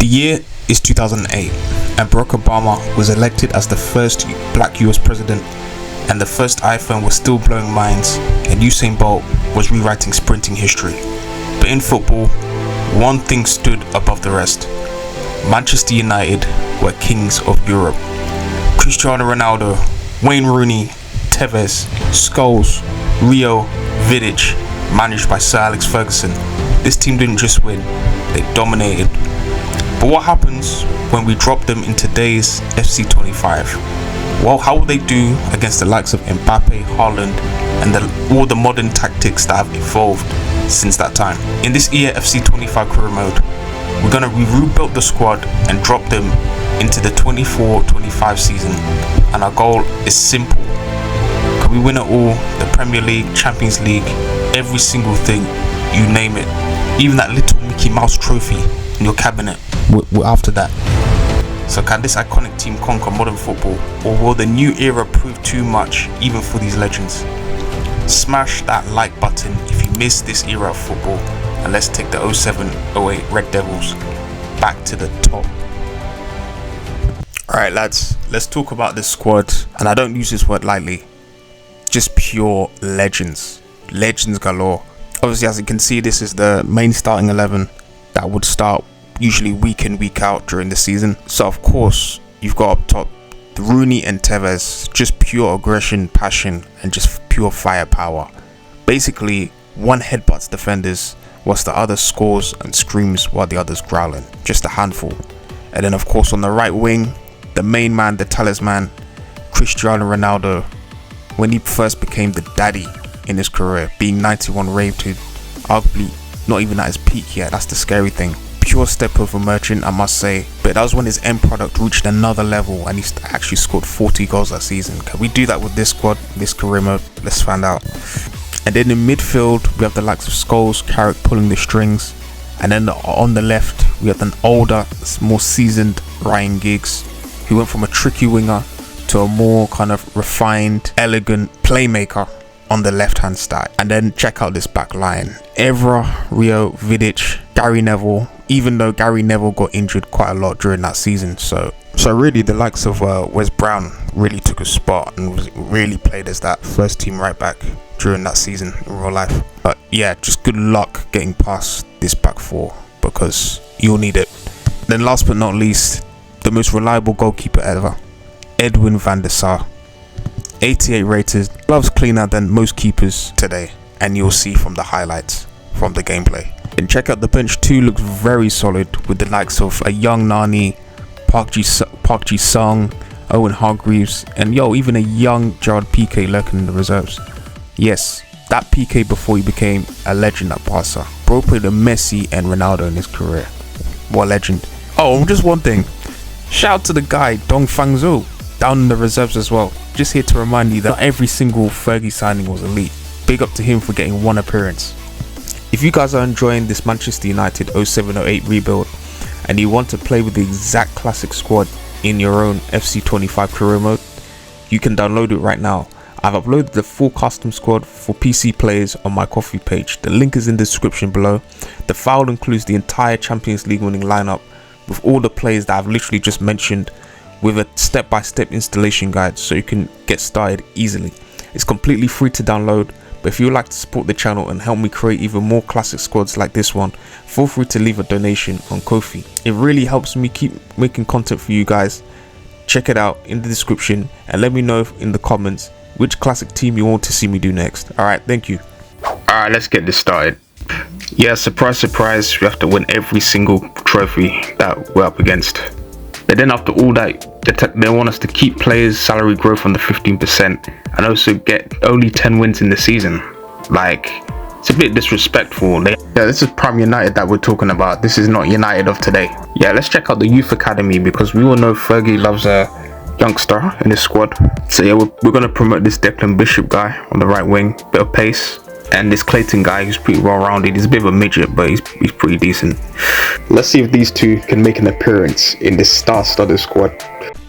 The year is 2008 and Barack Obama was elected as the first black US president, and the first iPhone was still blowing minds, and Usain Bolt was rewriting sprinting history. But in football, one thing stood above the rest. Manchester United were kings of Europe. Cristiano Ronaldo, Wayne Rooney, Tevez, Scholes, Rio, Vidic, managed by Sir Alex Ferguson. This team didn't just win, they dominated. But what happens when we drop them in today's FC25? Well, how will they do against the likes of Mbappe, Haaland, and all the modern tactics that have evolved since that time? In this EA FC25 career mode, we're going to rebuild the squad and drop them into the 24-25 season, and our goal is simple. Can we win it all? The Premier League, Champions League, every single thing, you name it. Even that little Mickey Mouse trophy in your cabinet, we're after that. So can this iconic team conquer modern football, or will the new era prove too much even for these legends? Smash that like button if you miss this era of football, and let's take the 07-08 Red Devils back to the top. Alright lads, let's talk about this squad, and I don't use this word lightly. Just pure legends. Legends galore. Obviously, as you can see, this is the main starting 11 that would start usually week in, week out during the season. So of course, you've got up top Rooney and Tevez, just pure aggression, passion, and just pure firepower. Basically, one headbutts defenders whilst the other scores and screams while the other's growling. Just a handful. And then of course on the right wing, the main man, the talisman, Cristiano Ronaldo, when he first became the daddy in his career, being 91 rated, arguably not even at his peak yet. That's the scary thing. Pure step over merchant, I must say, but that was when his end product reached another level and he actually scored 40 goals that season. Can we do that with this squad, this career mode? Let's find out. And then in midfield, we have the likes of Scholes, Carrick pulling the strings, and then on the left, we have an older, more seasoned Ryan Giggs, who went from a tricky winger to a more kind of refined, elegant playmaker on the left hand side. And then check out this back line: Evra, Rio, Vidic, Gary Neville, even though Gary Neville got injured quite a lot during that season. So really the likes of Wes Brown really took a spot and really played as that first team right back during that season in real life. But yeah, just good luck getting past this back four, because you'll need it. Then last but not least, the most reliable goalkeeper ever, Edwin van der Sar. 88 rated, gloves cleaner than most keepers today, and you'll see from the highlights from the gameplay. And check out the bench too, looks very solid with the likes of a young Nani, Park Ji-sung, Owen Hargreaves, and even a young Gerard Piqué lurking in the reserves. Yes, that Piqué before he became a legend at Barca. Bro played with Messi and Ronaldo in his career. What a legend. Oh, just one thing. Shout out to the guy Dong Fangzhou down in the reserves as well. Just here to remind you that not every single Fergie signing was elite. Big up to him for getting one appearance. If you guys are enjoying this Manchester United 07-08 rebuild and you want to play with the exact classic squad in your own FC25 career mode, you can download it right now. I've uploaded the full custom squad for PC players on my Ko-fi page. The link is in the description below. The file includes the entire Champions League winning lineup with all the players that I've literally just mentioned, with a step-by-step installation guide so you can get started easily. It's completely free to download, but if you would like to support the channel and help me create even more classic squads like this one, feel free to leave a donation on Ko-fi. It really helps me keep making content for you guys. Check it out in the description and let me know in the comments which classic team you want to see me do next. Alright, thank you. Alright, let's get this started. Yeah, surprise, surprise, we have to win every single trophy that we're up against. But then after all that, they want us to keep players' salary growth on the 15% and also get only 10 wins in the season. Like, it's a bit disrespectful. Yeah, this is Prime United that we're talking about. This is not United of today. Yeah, let's check out the youth academy, because we all know Fergie loves a youngster in his squad. So yeah, we're going to promote this Declan Bishop guy on the right wing, bit of pace. And this Clayton guy, who's pretty well rounded. He's a bit of a midget, but he's pretty decent. Let's see if these two can make an appearance in this star-studded squad.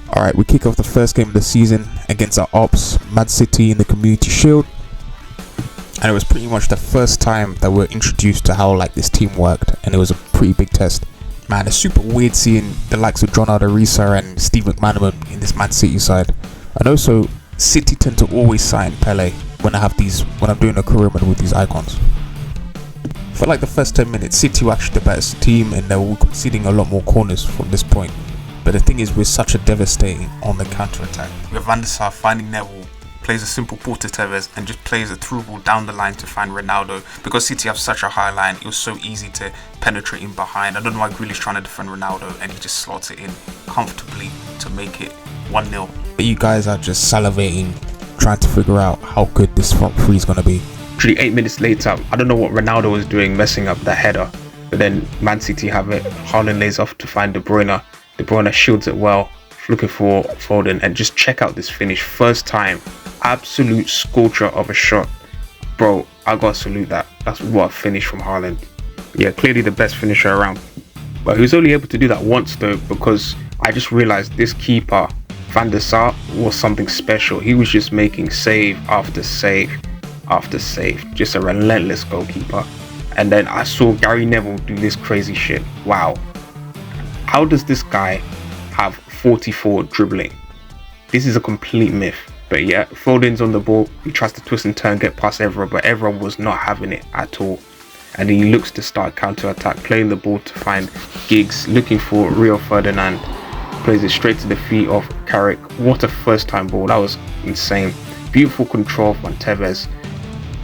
Alright, we kick off the first game of the season against our ops, Mad City, in the Community Shield. And it was pretty much the first time that we were introduced to how this team worked, and it was a pretty big test. Man, it's super weird seeing the likes of John Arisa and Steve McManaman in this Man City side. And also, City tend to always sign Pele when I'm doing a career mode with these icons. For like the first 10 minutes, City were actually the best team and they were conceding a lot more corners from this point. But the thing is, we're such a devastating on the counter-attack. We have Van der Sar finding Neville, plays a simple ball to Tevez and just plays a through ball down the line to find Ronaldo. Because City have such a high line, it was so easy to penetrate in behind. I don't know why Grealish trying to defend Ronaldo and he just slots it in comfortably to make it 1-0. But you guys are just salivating, trying to figure out how good this front three is going to be. Literally 8 minutes later, I don't know what Ronaldo was doing messing up the header. But then Man City have it. Haaland lays off to find De Bruyne. De Bruyne shields it well, looking for Foden, and just check out this finish. First time, absolute scorcher of a shot. Bro, I gotta salute that. That's what a finish from Haaland. Yeah, clearly the best finisher around. But he was only able to do that once though, because I just realized this keeper, Van der Sar, was something special. He was just making save after save after save. Just a relentless goalkeeper. And then I saw Gary Neville do this crazy shit. Wow. How does this guy have 44 dribbling? This is a complete myth. But yeah, Foden's on the ball. He tries to twist and turn, get past Evra, but Evra was not having it at all. And he looks to start counter-attack, playing the ball to find Giggs, looking for Rio Ferdinand. Plays it straight to the feet of Carrick. What a first-time ball. That was insane. Beautiful control from Tevez.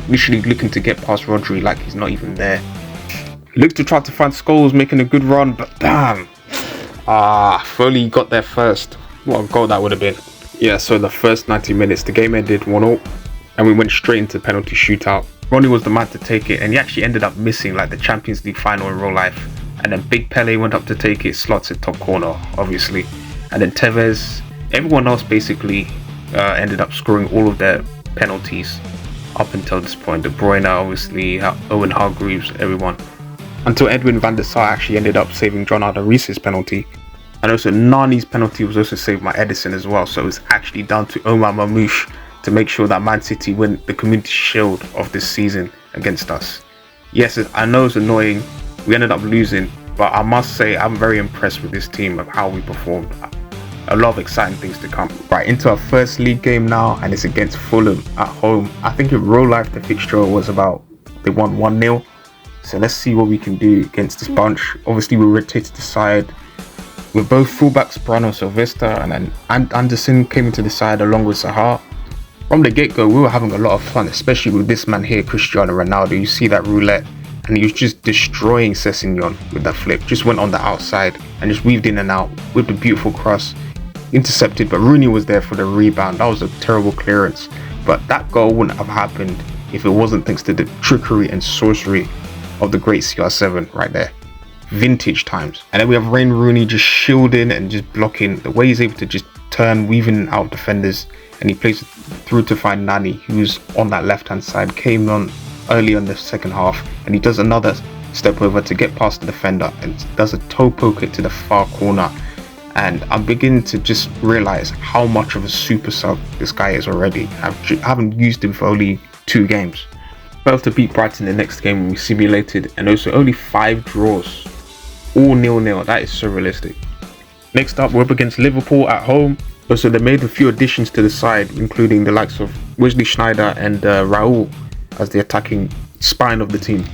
Literally looking to get past Rodri like he's not even there. Looks to try to find Scholes, making a good run, but damn. Foley got there first. What a goal that would have been. Yeah, so the first 90 minutes, the game ended 1-0, and we went straight into penalty shootout. Ronnie was the man to take it, and he actually ended up missing like the Champions League final in real life. And then Big Pele went up to take it, slots it top corner, obviously. And then Tevez, everyone else basically ended up scoring all of their penalties up until this point. De Bruyne, obviously, Owen Hargreaves, everyone. Until Edwin van der Sar actually ended up saving John Reese's penalty. And also Nani's penalty was also saved by Edison as well. So it's actually down to Omar Mamouche to make sure that Man City win the Community Shield of this season against us. Yes, I know it's annoying. We ended up losing, but I must say I'm very impressed with this team of how we performed. A lot of exciting things to come. Right, into our first league game now, and it's against Fulham at home. I think in real life the fixture was about, they won 1-0. So let's see what we can do against this bunch. Obviously we rotated the side with both fullbacks, Bruno Silvestre, and then Anderson came into the side along with Zaha. From the get-go, we were having a lot of fun, especially with this man here, Cristiano Ronaldo. You see that roulette, and he was just destroying Sessegnon with that flip. Just went on the outside and just weaved in and out with the beautiful cross. Intercepted, but Rooney was there for the rebound. That was a terrible clearance. But that goal wouldn't have happened if it wasn't thanks to the trickery and sorcery of the great CR7 right there. Vintage times. And then we have Wayne Rooney just shielding and just blocking. The way he's able to just turn, weaving out defenders, and he plays through to find Nani, who's on that left hand side, came on early on the second half, and he does another step over to get past the defender and does a toe poke it to the far corner. And I'm beginning to just realize how much of a super sub this guy is already. I haven't used him for only 2 games. Failed to beat Brighton the next game we simulated, and also only 5 draws, all 0-0. That is so realistic. Next up, we're up against Liverpool at home. Also, they made a few additions to the side, including the likes of Wesley Sneijder and Raul as the attacking spine of the team.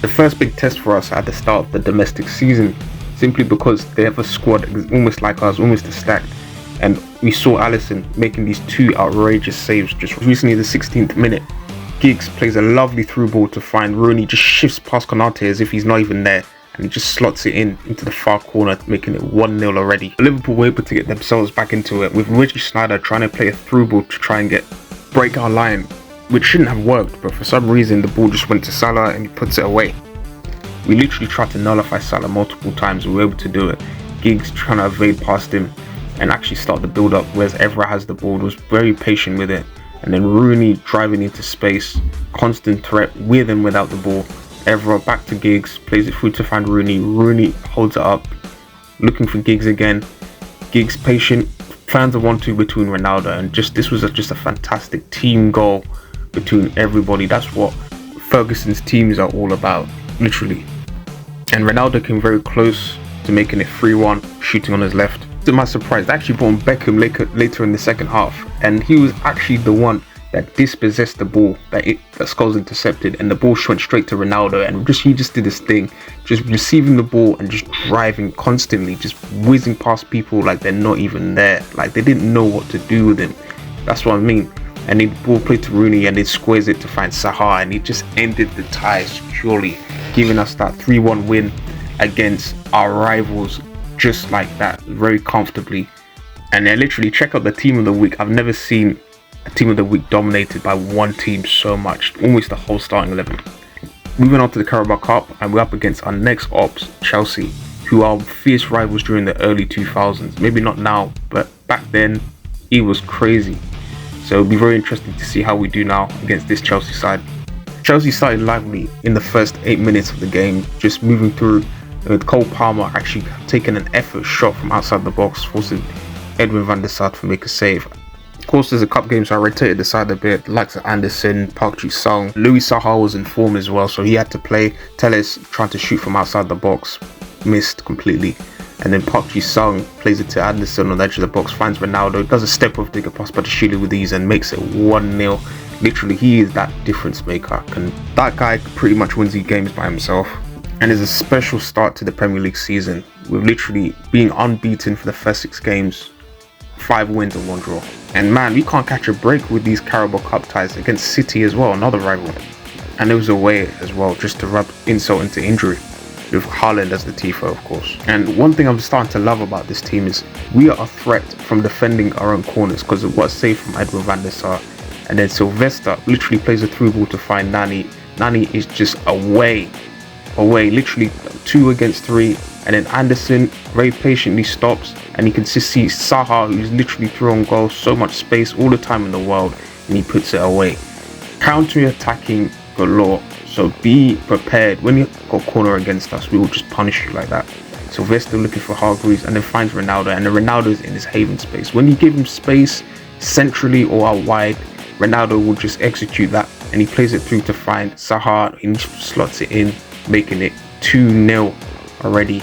The first big test for us at the start of the domestic season, simply because they have a squad almost like ours, almost as stacked. And we saw Alisson making these 2 outrageous saves just recently, the 16th minute. Giggs plays a lovely through ball to find Rooney, just shifts past Konate as if he's not even there, and he just slots it into the far corner, making it 1-0 already. Liverpool were able to get themselves back into it, with Wesley Sneijder trying to play a through ball to try and break our line, which shouldn't have worked, but for some reason the ball just went to Salah and he puts it away. We literally tried to nullify Salah multiple times, we were able to do it. Giggs trying to evade past him and actually start the build up, whereas Evra has the ball, was very patient with it. And then Rooney driving into space, constant threat with and without the ball. Evra back to Giggs, plays it through to find Rooney. Rooney holds it up, looking for Giggs again. Giggs patient, plans a 1-2 between Ronaldo, and this was just a fantastic team goal between everybody. That's what Ferguson's teams are all about, literally. And Ronaldo came very close to making it 3-1, shooting on his left. To my surprise, they actually brought on Beckham later in the second half, and he was actually the one that dispossessed the ball that Scholes intercepted, and the ball went straight to Ronaldo, and he just did this thing, just receiving the ball and just driving constantly, just whizzing past people like they're not even there, like they didn't know what to do with him. That's what I mean. And the ball played to Rooney, and they squares it to find Zaha, and he just ended the tie securely, giving us that 3-1 win against our rivals just like that, very comfortably. And then literally check out the team of the week. I've never seen a team of the week dominated by one team so much, almost the whole starting 11. Moving on to the Carabao Cup, and we're up against our next ops, Chelsea, who are fierce rivals during the early 2000s. Maybe not now, but back then it was crazy. So it'll be very interesting to see how we do now against this Chelsea side. Chelsea started lively in the first 8 minutes of the game, just moving through, with Cole Palmer actually taking an effort shot from outside the box, forcing Edwin van der Sar to make a save. Of course, there's a cup game, so I rotated the side a bit. Likes of Anderson, Park Ji-sung, Louis Saha was in form as well, so he had to play. Telles trying to shoot from outside the box, missed completely. And then Park Ji-sung plays it to Anderson on the edge of the box, finds Ronaldo, does a step off, take a pass by the shooter with ease, and makes it 1-0. Literally, he is that difference maker. And that guy pretty much wins these games by himself. And it's a special start to the Premier League season, with literally being unbeaten for the first 6 games, 5 wins and 1 draw. And man, we can't catch a break with these Carabao Cup ties against City as well, another rival. And it was away as well, just to rub insult into injury, with Haaland as the tifo, of course. And one thing I'm starting to love about this team is we are a threat from defending our own corners because of what save from Edwin van der Sar. And then Sylvester literally plays a through ball to find Nani. Nani is just away, literally 2 against 3. And then Anderson very patiently stops, and you can just see Zaha, who's literally throwing goals, so much space all the time in the world, and he puts it away. Counter-attacking galore, so be prepared. When you got corner against us, we will just punish you like that. Sylvester looking for Hargreaves, and then finds Ronaldo, and then Ronaldo's in his haven space. When you give him space centrally or out wide, Ronaldo will just execute that, and he plays it through to find Zaha, and he slots it in, making it 2-0 already.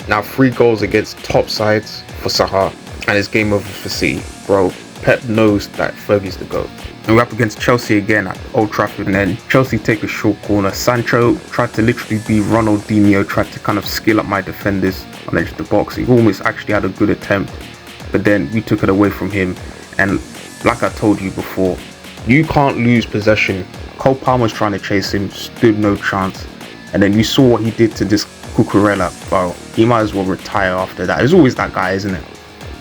Now 3 goals against top sides for Zaha, and it's game over for City. Bro, Pep knows that Fergie's the GOAT. And we're up against Chelsea again at Old Trafford, and then Chelsea take a short corner. Sancho tried to literally be Ronaldinho, tried to kind of skill up my defenders on the edge of the box. He almost actually had a good attempt, but then we took it away from him. And like I told you before, you can't lose possession. Cole Palmer's trying to chase him, stood no chance. And then you saw what he did to this Cucurella. Well, he might as well retire after that. There's always that guy, isn't it?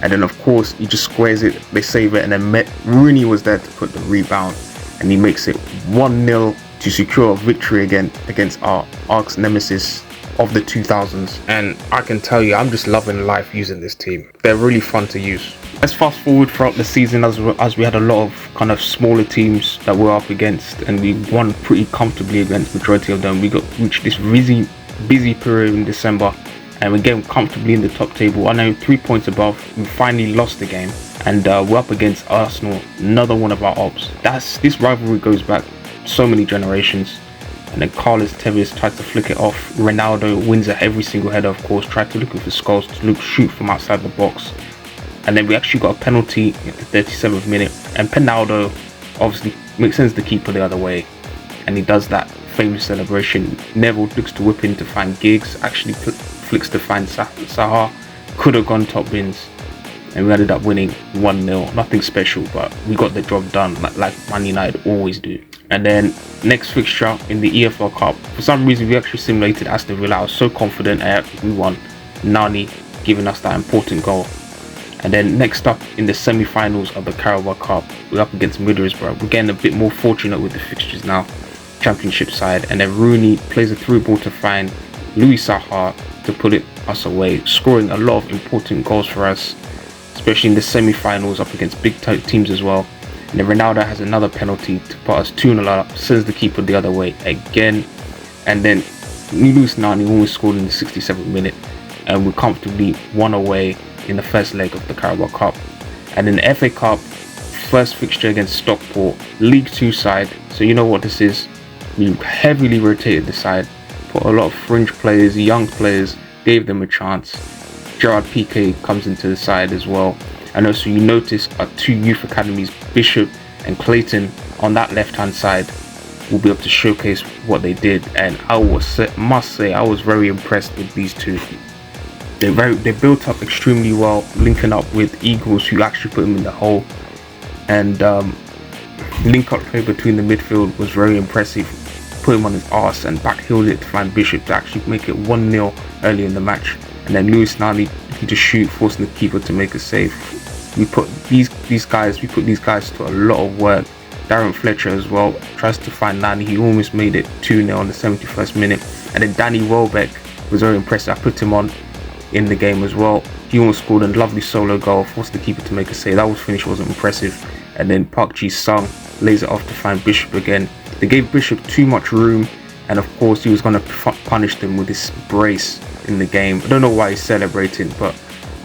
And then of course he just squares it, they save it, and then Rooney was there to put the rebound, and he makes it 1-0 to secure a victory again against our arch nemesis of the 2000s. And I can tell you, I'm just loving life using this team. They're really fun to use. Let's fast forward throughout the season, as we had a lot of kind of smaller teams that we're up against, and we won pretty comfortably against majority of them. We got reached this busy period in December, and we're getting comfortably in the top table. I know 3 points above. We finally lost the game, and we're up against Arsenal, another one of our ops. This rivalry goes back so many generations. And then Carlos Tevez tries to flick it off. Ronaldo wins at every single header, of course. Tried to look for Scholes to shoot from outside the box. And then we actually got a penalty in the 37th minute. And Penaldo obviously makes sense to keep it the other way. And he does that famous celebration. Neville looks to whip in to find Giggs. Actually flicks to find Zaha. Could have gone top bins. And we ended up winning 1-0. Nothing special, but we got the job done like Man United always do. And then next fixture in the EFL Cup, for some reason we actually simulated Aston Villa. I was so confident we won. Nani giving us that important goal. And then next up in the semi-finals of the Carabao Cup, we're up against Middlesbrough. We're getting a bit more fortunate with the fixtures now, Championship side. And then Rooney plays a through ball to find Louis Saha to put us away, scoring a lot of important goals for us, especially in the semi-finals up against big teams as well. And then Ronaldo has another penalty to put us 2-0 up, sends the keeper the other way again. And then Luis Nani almost scored in the 67th minute, and we comfortably won away in the first leg of the Carabao Cup. And in the FA Cup, first fixture against Stockport, League 2 side. So you know what this is. We heavily rotated the side, put a lot of fringe players, young players, gave them a chance. Gerard Piqué comes into the side as well. And also you notice our 2 youth academies, Bishop and Clayton, on that left hand side will be able to showcase what they did. And must say I was very impressed with these 2. They built up extremely well, linking up with Eagles, who actually put him in the hole. And link up play between the midfield was very impressive. Put him on his arse and backheeled it to find Bishop to actually make it 1-0 early in the match. And then Lewis Nani to shoot, forcing the keeper to make a save. We put these guys to a lot of work. Darren Fletcher as well tries to find Nani. He almost made it 2-0 on the 71st minute. And then Danny Welbeck was very impressive. I put him on in the game as well. He almost scored a lovely solo goal, forced the keeper to make a save. That finish wasn't impressive. And then Park Ji-sung lays it off to find Bishop again. They gave Bishop too much room, and of course he was going to punish them with his brace in the game. I don't know why he's celebrating, but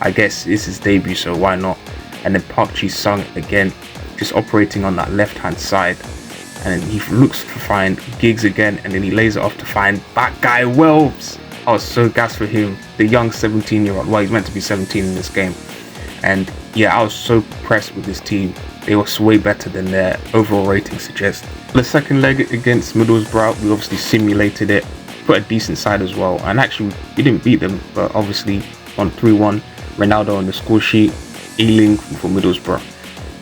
I guess it's his debut, so why not? And then Park Ji-sung again, just operating on that left hand side, and then he looks to find Giggs again, and then he lays it off to find that guy Welbs. I was so gassed for him, the young 17-year-old. Well, he's meant to be 17 in this game. And yeah, I was so impressed with this team. They were way better than their overall rating suggests. The second leg against Middlesbrough, we obviously simulated it, put a decent side as well, and actually we didn't beat them, but obviously on 3-1, Ronaldo on the score sheet, Ealing for Middlesbrough.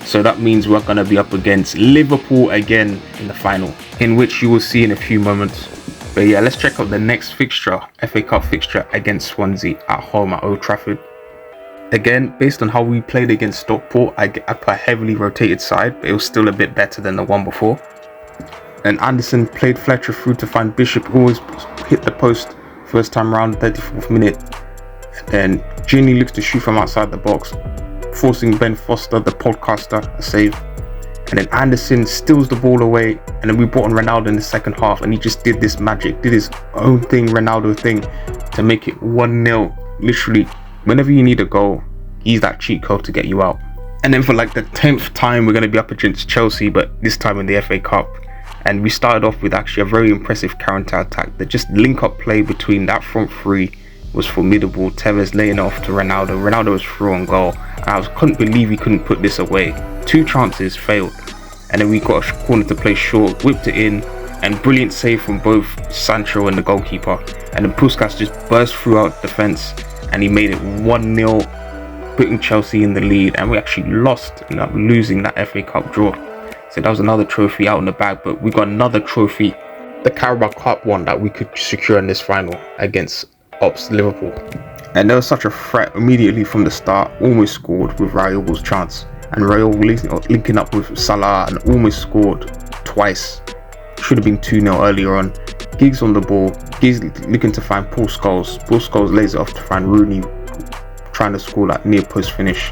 So that means we're going to be up against Liverpool again in the final, in which you will see in a few moments. But yeah, let's check out the next fixture, FA Cup fixture against Swansea at home at Old Trafford. Again, based on how we played against Stockport, I put a heavily rotated side, but it was still a bit better than the one before. And Anderson played Fletcher through to find Bishop, who always hit the post first time round, 34th minute. And then Gini looks to shoot from outside the box, forcing Ben Foster, the podcaster, a save. And then Anderson steals the ball away, and then we brought on Ronaldo in the second half, and he just did this magic, did his own thing, Ronaldo thing, to make it 1-0. Literally, whenever you need a goal, he's that cheat code to get you out. And then for like the 10th time, we're going to be up against Chelsea, but this time in the FA Cup. And we started off with actually a very impressive counter attack. The just link up play between that front three was formidable. Tevez laying off to Ronaldo. Ronaldo was through on goal. And I couldn't believe he couldn't put this away. 2 chances failed. And then we got a corner to play short, whipped it in, and brilliant save from both Sancho and the goalkeeper. And then Puskas just burst throughout defence, and he made it 1-0, putting Chelsea in the lead. And we actually lost, ended up losing that FA Cup draw. So that was another trophy out in the bag, but we got another trophy, the Carabao Cup one, that we could secure in this final against Ops Liverpool. And there was such a threat immediately from the start, almost scored with Raul's chance. And Raul linking up with Salah and almost scored twice. Should have been 2-0 earlier on. Giggs on the ball, Giggs looking to find Paul Scholes. Paul Scholes lays it off to find Rooney, trying to score that near post finish.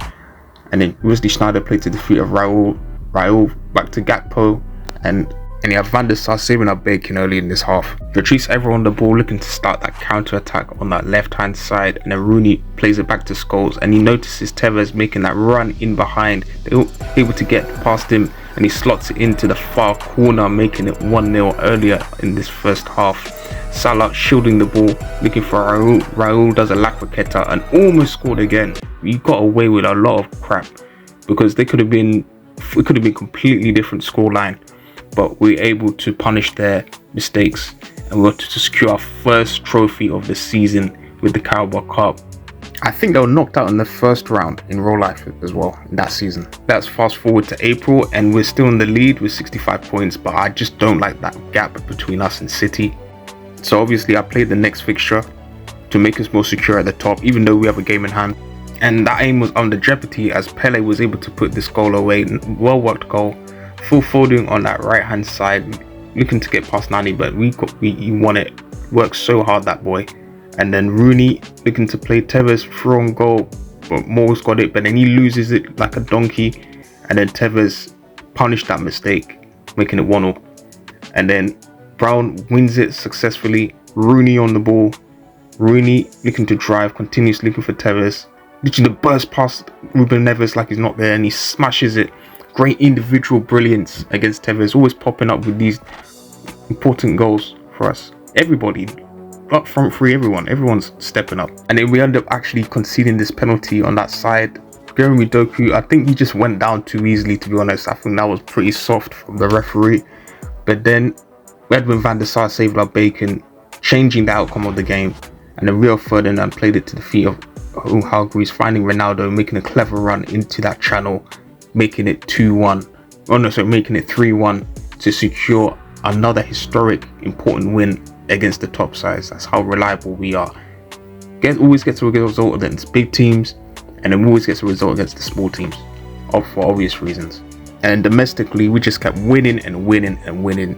And then Wesley Sneijder played to the feet of Raul back to Gakpo, and you have Van der Sar saving up bacon early in this half. Retrieves everyone on the ball, looking to start that counter attack on that left hand side, and then Rooney plays it back to Scholes, and he notices Tevez making that run in behind. They're able to get past him, and he slots it into the far corner, making it 1-0 earlier in this first half. Salah shielding the ball, looking for Raul. Raul does a La Croqueta and almost scored again. We got away with a lot of crap, because it could have been completely different scoreline, but we were able to punish their mistakes, and we were to secure our first trophy of the season with the Carabao Cup. I think they were knocked out in the first round in Relive as well in that season. Let's fast forward to April, and we're still in the lead with 65 points, but I just don't like that gap between us and City. So obviously I played the next fixture to make us more secure at the top, even though we have a game in hand. And that aim was under jeopardy as Pele was able to put this goal away. Well worked goal. Full folding on that right hand side, looking to get past Nani, but he won it. Worked so hard, that boy. And then Rooney looking to play Tevez through on goal, but Moore's got it, but then he loses it like a donkey. And then Tevez punished that mistake, making it 1-0. And then Brown wins it successfully. Rooney on the ball. Rooney looking to drive, continues looking for Tevez. Literally the burst past Ruben Neves like he's not there, and he smashes it. Great individual brilliance against Tevez, always popping up with these important goals for us. Everybody, up front three, everyone's stepping up. And then we end up actually conceding this penalty on that side. Jeremy Doku, I think he just went down too easily, to be honest. I think that was pretty soft from the referee. But then Edwin van der Sar saved our bacon, changing the outcome of the game. And then Rio Ferdinand played it to the feet of Hargreaves, finding Ronaldo, making a clever run into that channel, making it 2-1. Oh no, sorry, making it 3-1 to secure another historic important win against the top sides. That's how reliable we are. Always gets a result against big teams, and then always gets a result against the small teams, for obvious reasons. And domestically, we just kept winning and winning and winning.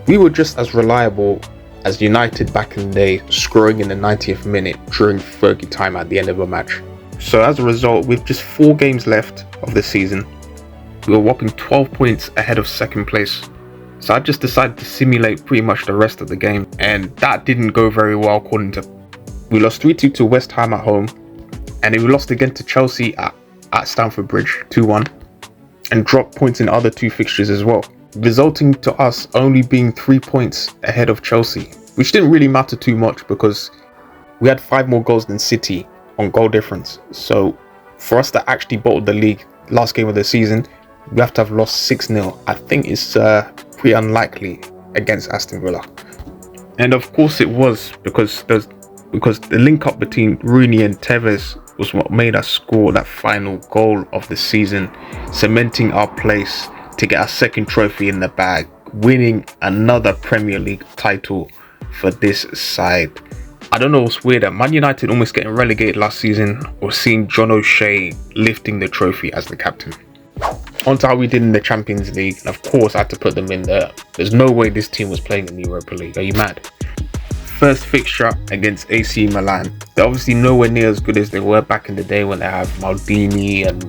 We were just as reliable as United back in the day, scoring in the 90th minute during Fergie time at the end of a match. So as a result, with just 4 games left of the season, we were whopping 12 points ahead of second place. So I just decided to simulate pretty much the rest of the game, and that didn't go very well according to... We lost 3-2 to West Ham at home, and then we lost again to Chelsea at Stamford Bridge 2-1, and dropped points in other 2 fixtures as well, resulting to us only being 3 points ahead of Chelsea, which didn't really matter too much because we had 5 more goals than City on goal difference. So for us to actually bottle the league last game of the season, we have to have lost 6-0. I think it's pretty unlikely against Aston Villa. And of course it was, because the link up between Rooney and Tevez was what made us score that final goal of the season, cementing our place to get our second trophy in the bag, winning another Premier League title for this side. I don't know what's weirder, Man United almost getting relegated last season, or seeing John O'Shea lifting the trophy as the captain. On to how we did in the Champions League, and of course I had to put them in there. There's no way this team was playing in the Europa League. Are you mad? First fixture against AC Milan. They're obviously nowhere near as good as they were back in the day when they had Maldini and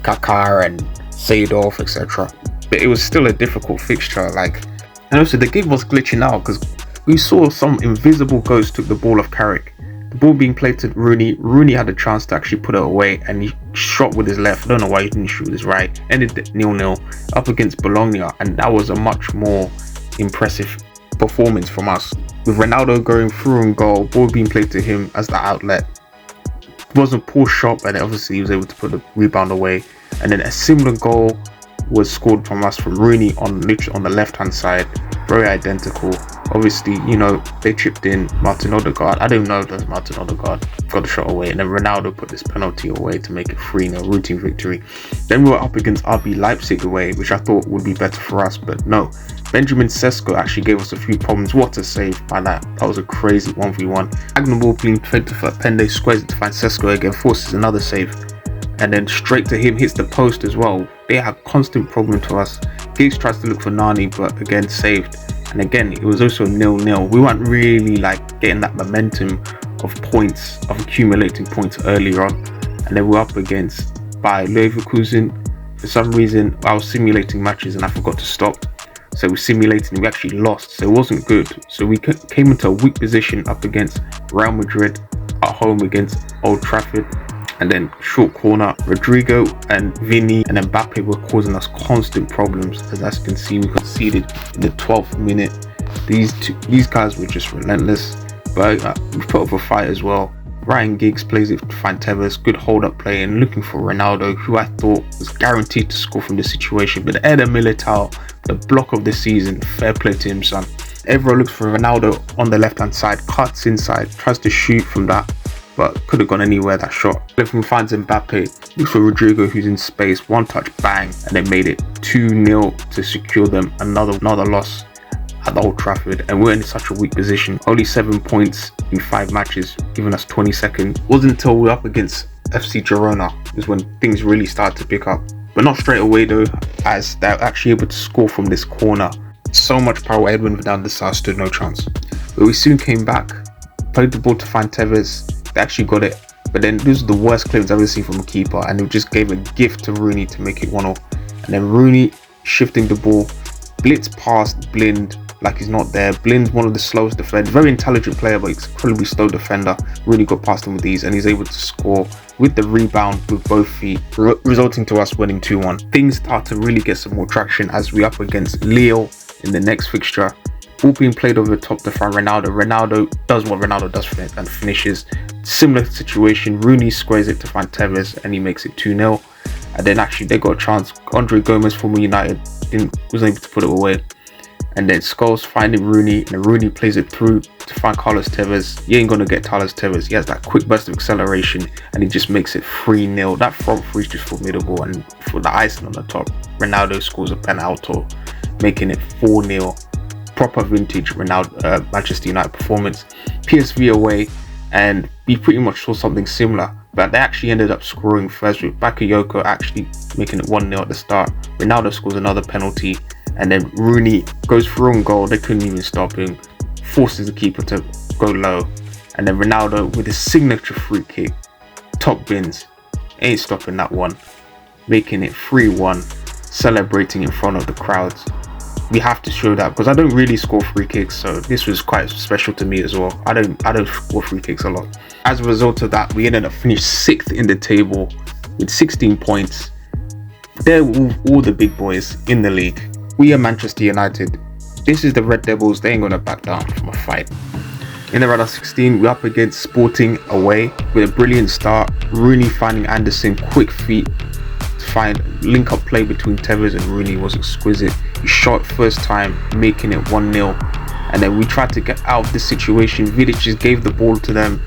Kaká and Seedorf, etc. But it was still a difficult fixture. And also the game was glitching out because we saw some invisible ghost took the ball off Carrick. The ball being played to Rooney. Rooney had a chance to actually put it away, and he shot with his left. I don't know why he didn't shoot with his right. Ended 0-0 up against Bologna, and that was a much more impressive performance from us. With Ronaldo going through and goal, ball being played to him as the outlet. It was a poor shot, but obviously he was able to put the rebound away. And then a similar goal was scored from us from Rooney on the left hand side, very identical. Obviously, they chipped in Martin Odegaard. I don't know if that's Martin Odegaard. Got the shot away, and then Ronaldo put this penalty away to make it 3-0 routine victory. Then we were up against RB Leipzig away, which I thought would be better for us, but no. Benjamin Sesko actually gave us a few problems. What a save by that. That was a crazy 1v1. Agnable being played to Pende, squares it to find Sesko again, forces another save. And then straight to him, hits the post as well. They have constant problem to us. Giggs tries to look for Nani, but again saved. And again, it was also 0-0. We weren't really getting that momentum of points, of accumulating points earlier on. And then we're up against by Leverkusen. For some reason, I was simulating matches and I forgot to stop. So we simulated and we actually lost. So it wasn't good. So we came into a weak position up against Real Madrid at home against Old Trafford. And then short corner, Rodrigo and Vini and Mbappe were causing us constant problems. As you can see, we conceded in the 12th minute. These guys were just relentless, but we put up a fight as well. Ryan Giggs plays it to find Tevez, good hold up play, and looking for Ronaldo, who I thought was guaranteed to score from this situation. But Eder Militao, the block of the season, fair play to him, son. Everyone looks for Ronaldo on the left hand side, cuts inside, tries to shoot from that, but could have gone anywhere, that shot. Everyone finds Mbappe, looks for Rodrigo, who's in space, one touch, bang, and they made it 2-0 to secure them another loss at the Old Trafford. And we're in such a weak position, only 7 points in 5 matches, giving us 22nd. Wasn't until we're up against FC Girona is when things really started to pick up, but not straight away though, as they're actually able to score from this corner. So much power, Edwin van der Sar stood no chance. But we soon came back, played the ball to find Tevez. They actually got it, but then this is the worst clearance I've ever seen from a keeper, and they just gave a gift to Rooney to make it 1-0. And then Rooney shifting the ball, blitz past Blind like he's not there. Blind's one of the slowest defenders, very intelligent player, but he's incredibly slow defender. Rooney got past him with these, and he's able to score with the rebound with both feet, resulting to us winning 2-1. Things start to really get some more traction as we up against Lille in the next fixture. Ball being played over the top to find Ronaldo. Ronaldo does what Ronaldo does for it and finishes. Similar situation, Rooney squares it to find Tevez and he makes it 2-0. And then actually they got a chance. Andre Gomez, former United, wasn't able to put it away. And then Scholes finding Rooney, and Rooney plays it through to find Carlos Tevez. You ain't gonna get Carlos Tevez. He has that quick burst of acceleration and he just makes it 3-0. That front three is just formidable, and for the icing on the top, Ronaldo scores a penalty, making it 4-0. Proper vintage Ronaldo Manchester United performance. PSV away, and we pretty much saw something similar, but they actually ended up scoring first with Bakayoko actually making it 1-0 at the start. Ronaldo scores another penalty, and then Rooney goes for own goal. They couldn't even stop him, forces the keeper to go low, and then Ronaldo with his signature free kick, top bins, ain't stopping that one, making it 3-1, celebrating in front of the crowds. We have to show that, because I don't really score free kicks, so this was quite special to me as well. I don't score free kicks a lot. As a result of that, we ended up finished 6th in the table with 16 points. They're all the big boys in the league. We are Manchester United. This is the Red Devils. They ain't gonna back down from a fight. In the round of 16, we're up against Sporting away with a brilliant start. Rooney finding Anderson, quick feet to find link-up play between Tevez and Rooney was exquisite. He shot first time, making it 1-0. And then we tried to get out of this situation. Vidic just gave the ball to them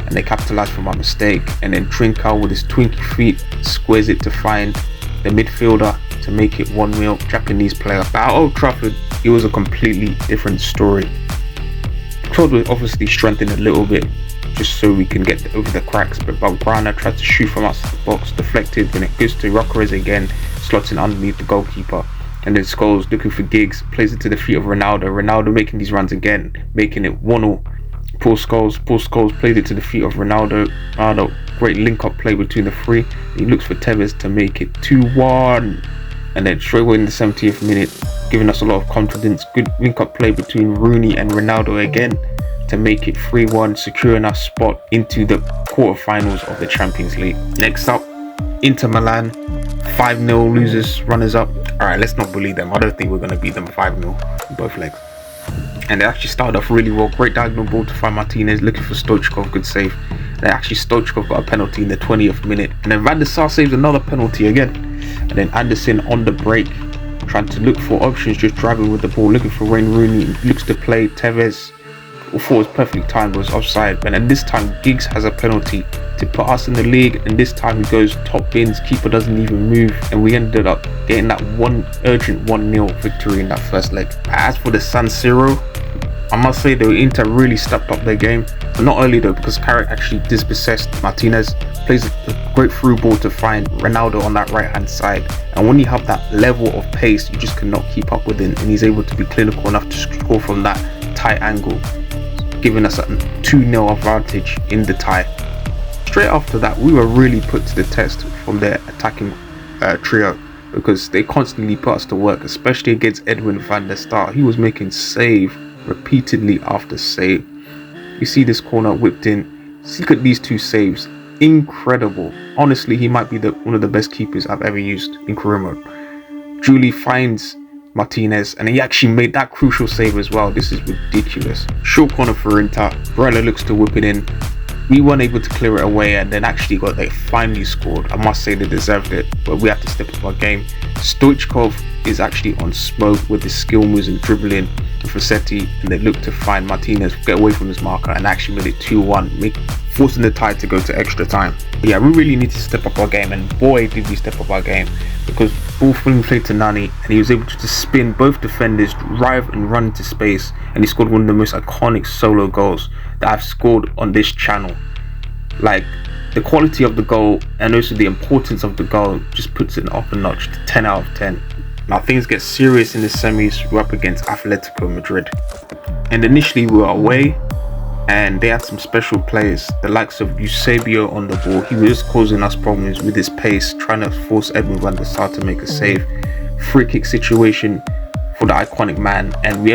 and they capitalized from our mistake. And then Trincao with his twinky feet squares it to find the midfielder to make it 1-0. Japanese player. But at Old Trafford, it was a completely different story. Claude was obviously strengthened a little bit just so we can get over the cracks, but Balgrana tried to shoot from outside the box, deflected, and it goes to Rockres again, slotting underneath the goalkeeper. And then Scholes looking for Giggs, plays it to the feet of Ronaldo. Ronaldo making these runs again, making it 1-0. Paul Scholes plays it to the feet of Ronaldo. Ronaldo, great link-up play between the three. He looks for Tevez to make it 2-1. And then straight away in the 70th minute, giving us a lot of confidence. Good link-up play between Rooney and Ronaldo again to make it 3-1, securing our spot into the quarterfinals of the Champions League. Next up, Inter Milan, 5-0 losers, runners-up. Alright, let's not bully them. I don't think we're going to beat them 5-0 both legs. And they actually started off really well. Great diagonal ball to find Martinez, looking for Stoichkov, good save. Stoichkov got a penalty in the 20th minute. And then Van der Sar saves another penalty again. And then Anderson on the break, trying to look for options, just driving with the ball, looking for Wayne Rooney, looks to play Tevez. Thought it was perfectly timed, was offside. But then this time Giggs has a penalty to put us in the league, and this time he goes top bins, keeper doesn't even move, and we ended up getting that urgent 1-0 victory in that first leg. As for the San Siro, I must say though, Inter really stepped up their game, but not early though, because Carrick actually dispossessed Martinez, plays a great through ball to find Ronaldo on that right hand side, and when you have that level of pace, you just cannot keep up with him, and he's able to be clinical enough to score from that tight angle, giving us a 2-0 advantage in the tie. Straight after that, we were really put to the test from their attacking trio, because they constantly put us to work, especially against Edwin van der Sar. He was making save repeatedly after save. You see this corner whipped in. Look at these two saves, incredible. Honestly, he might be one of the best keepers I've ever used in career mode. Julie finds Martinez, and he actually made that crucial save as well. This is ridiculous. Short corner for Inter. Barella looks to whip it in. We weren't able to clear it away, and then they finally scored. I must say they deserved it, but we have to step up our game. Stoichkov is actually on smoke with his skill moves and dribbling. Fassetti, and they look to find Martinez, get away from his marker, and actually made it 2-1, forcing the tie to go to extra time. But yeah, we really need to step up our game, and boy did we step up our game, because ball fully played to Nani, and he was able to just spin both defenders, drive and run into space, and he scored one of the most iconic solo goals that I've scored on this channel. Like, the quality of the goal and also the importance of the goal just puts it up a notch to 10 out of 10. Now things get serious in the semis. We're up against Atletico Madrid, and initially we were away, and they had some special players, the likes of Eusebio on the ball. He was causing us problems with his pace, trying to force Edwin van der Sar to make a save. Free kick situation for the iconic man, and we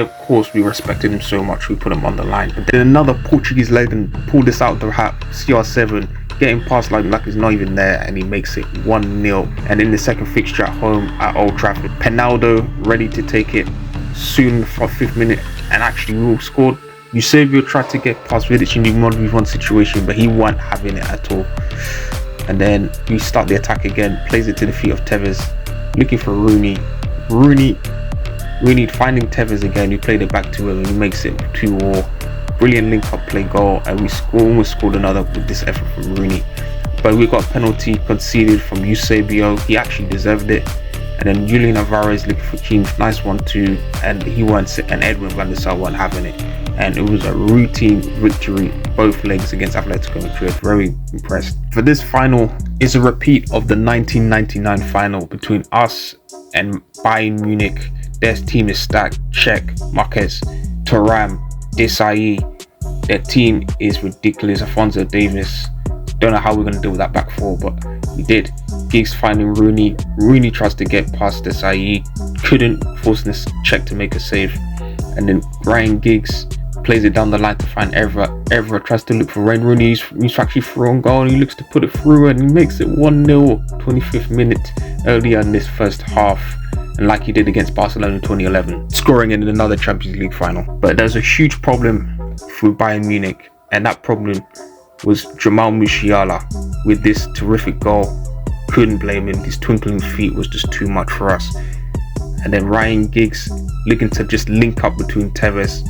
respected him so much, we put him on the line. But then another Portuguese legend pulled this out of the hat, CR7, getting past like he's not even there, and he makes it 1-0. And in the second fixture at home at Old Trafford, Penaldo ready to take it, soon for 5th minute, and actually we all scored. Eusebio tried to get past Vidic in the 1v1 situation, but he wasn't having it at all. And then we start the attack again, plays it to the feet of Tevez, looking for Rooney finding Tevez again, who played it back to him, and he makes it 2-2. Brilliant link up play goal, and we almost scored another with this effort from Rooney. But we got a penalty conceded from Eusebio. He actually deserved it. And then Julian Alvarez looking for Keane, nice 1-2, and he wants it, and Edwin van der Sar wasn't having it. And it was a routine victory, both legs against Atletico Madrid. Very impressed. For this final, it's a repeat of the 1999 final between us and Bayern Munich. Their team is stacked. Cech, Marquez, Thuram, Desai. Their team is ridiculous. Alphonso Davies. Don't know how we're going to deal with that back four, but we did. Giggs finding Rooney. Rooney tries to get past Desai. Couldn't, forcing this Cech to make a save. And then Ryan Giggs plays it down the line to find Evra. Evra tries to look for Wayne Rooney. He's actually through on goal, and he looks to put it through, and he makes it 1-0, 25th minute earlier in this first half. And like he did against Barcelona in 2011, scoring in another Champions League final. But there's a huge problem for Bayern Munich, and that problem was Jamal Musiala with this terrific goal. Couldn't blame him. His twinkling feet was just too much for us. And then Ryan Giggs looking to just link up between Tevez,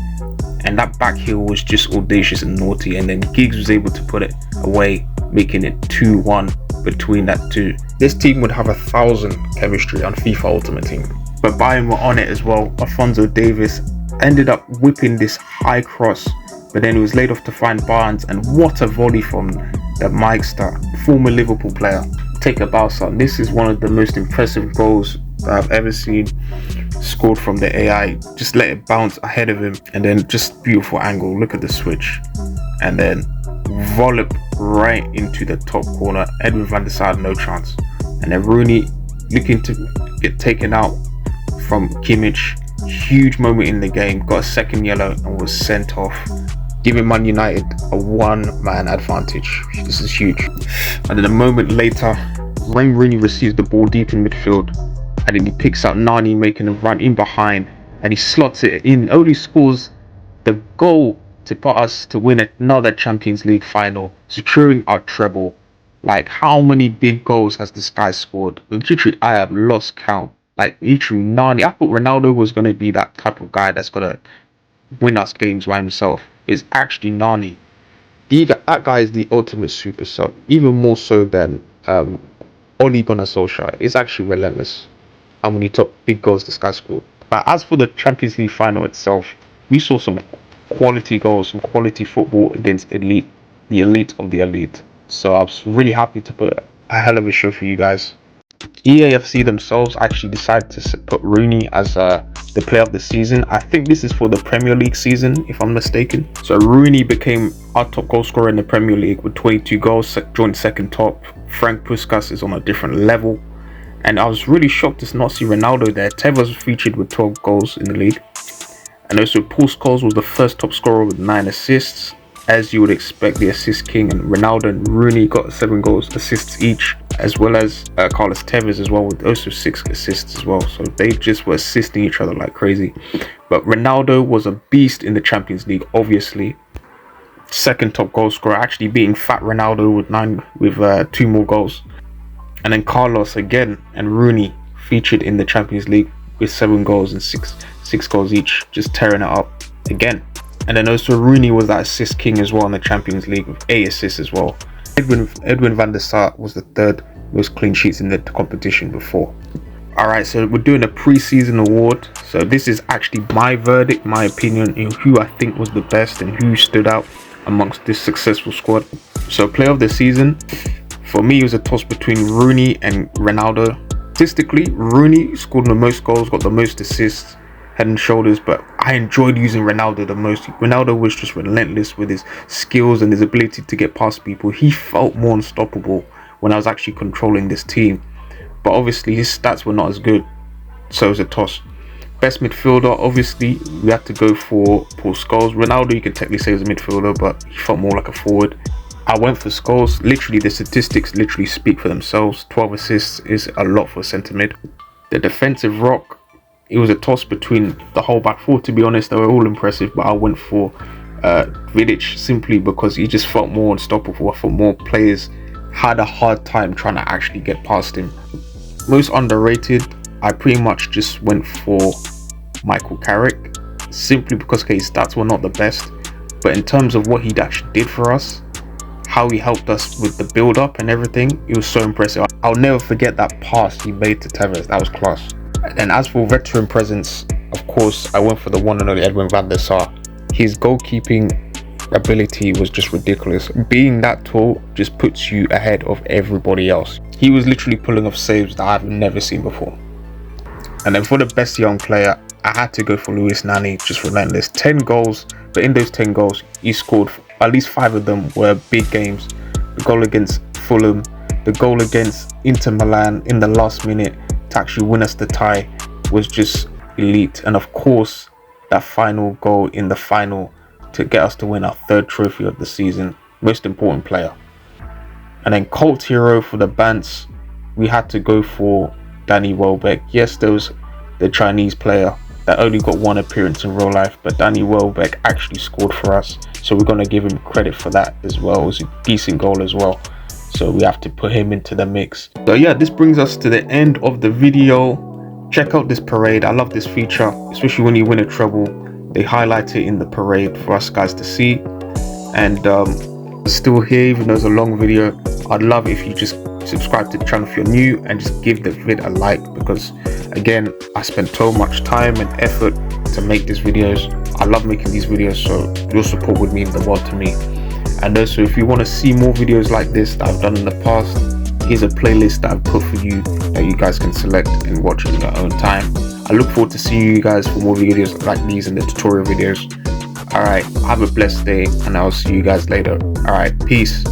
and that back heel was just audacious and naughty, and then Giggs was able to put it away, making it 2-1 between that two. This team would have 1,000 chemistry on FIFA Ultimate Team. But Bayern were on it as well. Alphonso Davies ended up whipping this high cross, but then it was laid off to find Barnes, and what a volley from the Meister, former Liverpool player. Take a bow, son. This is one of the most impressive goals that I've ever seen scored from the AI. Just let it bounce ahead of him, and then just beautiful angle. Look at the switch, and then volley right into the top corner. Edwin van der Sar, no chance. And then Rooney looking to get taken out from Kimmich. Huge moment in the game, got a second yellow and was sent off, giving Man United a one-man advantage. This is huge. And then a moment later, Wayne Rooney receives the ball deep in midfield, and then he picks out Nani, making a run in behind, and he slots it in. Only scores the goal to put us to win another Champions League final, securing our treble. Like, how many big goals has this guy scored? Literally, I have lost count. Like, literally, Nani. I thought Ronaldo was going to be that type of guy that's going to win us games by himself. It's actually Nani. That guy is the ultimate super sub, even more so than Ole Gunnar Solskjaer. It's actually relentless how many top big goals this guy scored. But as for the Champions League final itself, we saw some quality goals, some quality football against the elite of the elite. So I was really happy to put a hell of a show for you guys. EAFC themselves actually decided to put Rooney as the player of the season. I think this is for the Premier League season, if I'm mistaken. So Rooney became our top goal scorer in the Premier League with 22 goals, joint second top. Frank Puskas is on a different level. And I was really shocked to not see Ronaldo there. Tevez was featured with 12 goals in the league. And also Paul Scholes was the first top scorer with 9 assists. As you would expect, the assist king, and Ronaldo and Rooney got 7 goals, assists each, as well as Carlos Tevez as well, with also 6 assists as well. So they just were assisting each other like crazy. But Ronaldo was a beast in the Champions League, obviously. Second top goal scorer, actually beating Fat Ronaldo with 2 more goals. And then Carlos again and Rooney featured in the Champions League with 7 goals and 6 goals each, just tearing it up again. And then also Rooney was that assist king as well in the Champions League with 8 assists as well. Edwin van der Sar was the 3rd most clean sheets in the competition before. Alright, so we're doing a pre-season award. So this is actually my verdict, my opinion in who I think was the best and who stood out amongst this successful squad. So player of the season, for me, it was a toss between Rooney and Ronaldo. Statistically, Rooney scored the most goals, got the most assists, head and shoulders, but I enjoyed using Ronaldo the most. Ronaldo was just relentless with his skills and his ability to get past people. He felt more unstoppable when I was actually controlling this team. But obviously his stats were not as good, so it was a toss. Best midfielder, obviously we had to go for Paul Scholes. Ronaldo you can technically say was a midfielder, but he felt more like a forward. I went for Scholes. Literally the statistics literally speak for themselves. 12 assists is a lot for centre mid. The defensive rock it was a toss between the whole back four. To be honest, they were all impressive, but I went for Vidic simply because he just felt more unstoppable. I thought more players had a hard time trying to actually get past him. Most underrated, I pretty much just went for Michael Carrick, simply because his stats were not the best, but in terms of what he actually did for us, how he helped us with the build up and everything, it was so impressive. I'll never forget that pass he made to Tevez. That was class. And as for veteran presence, of course, I went for the one and only Edwin van der Sar. His goalkeeping ability was just ridiculous. Being that tall just puts you ahead of everybody else. He was literally pulling off saves that I've never seen before. And then for the best young player, I had to go for Luis Nani, just relentless. 10 goals, but in those 10 goals, he scored at least 5 of them were big games. The goal against Fulham, the goal against Inter Milan in the last minute to actually win us the tie was just elite. And of course, that final goal in the final to get us to win our 3rd trophy of the season. Most important player. And then cult hero for the Bants, we had to go for Danny Welbeck. Yes, there was the Chinese player that only got 1 appearance in real life, but Danny Welbeck actually scored for us, so we're going to give him credit for that as well. It was a decent goal as well, so we have to put him into the mix. So yeah, this brings us to the end of the video. Check out this parade. I love this feature, especially when you win a treble. They highlight it in the parade for us guys to see. And still here, even though it's a long video, I'd love if you just subscribe to the channel if you're new and just give the vid a like, because again, I spent so much time and effort to make these videos. I love making these videos, so your support would mean the world to me. And also, if you want to see more videos like this that I've done in the past, here's a playlist that I've put for you that you guys can select and watch in your own time. I look forward to seeing you guys for more videos like these in the tutorial videos. Alright, have a blessed day, and I'll see you guys later. Alright, peace.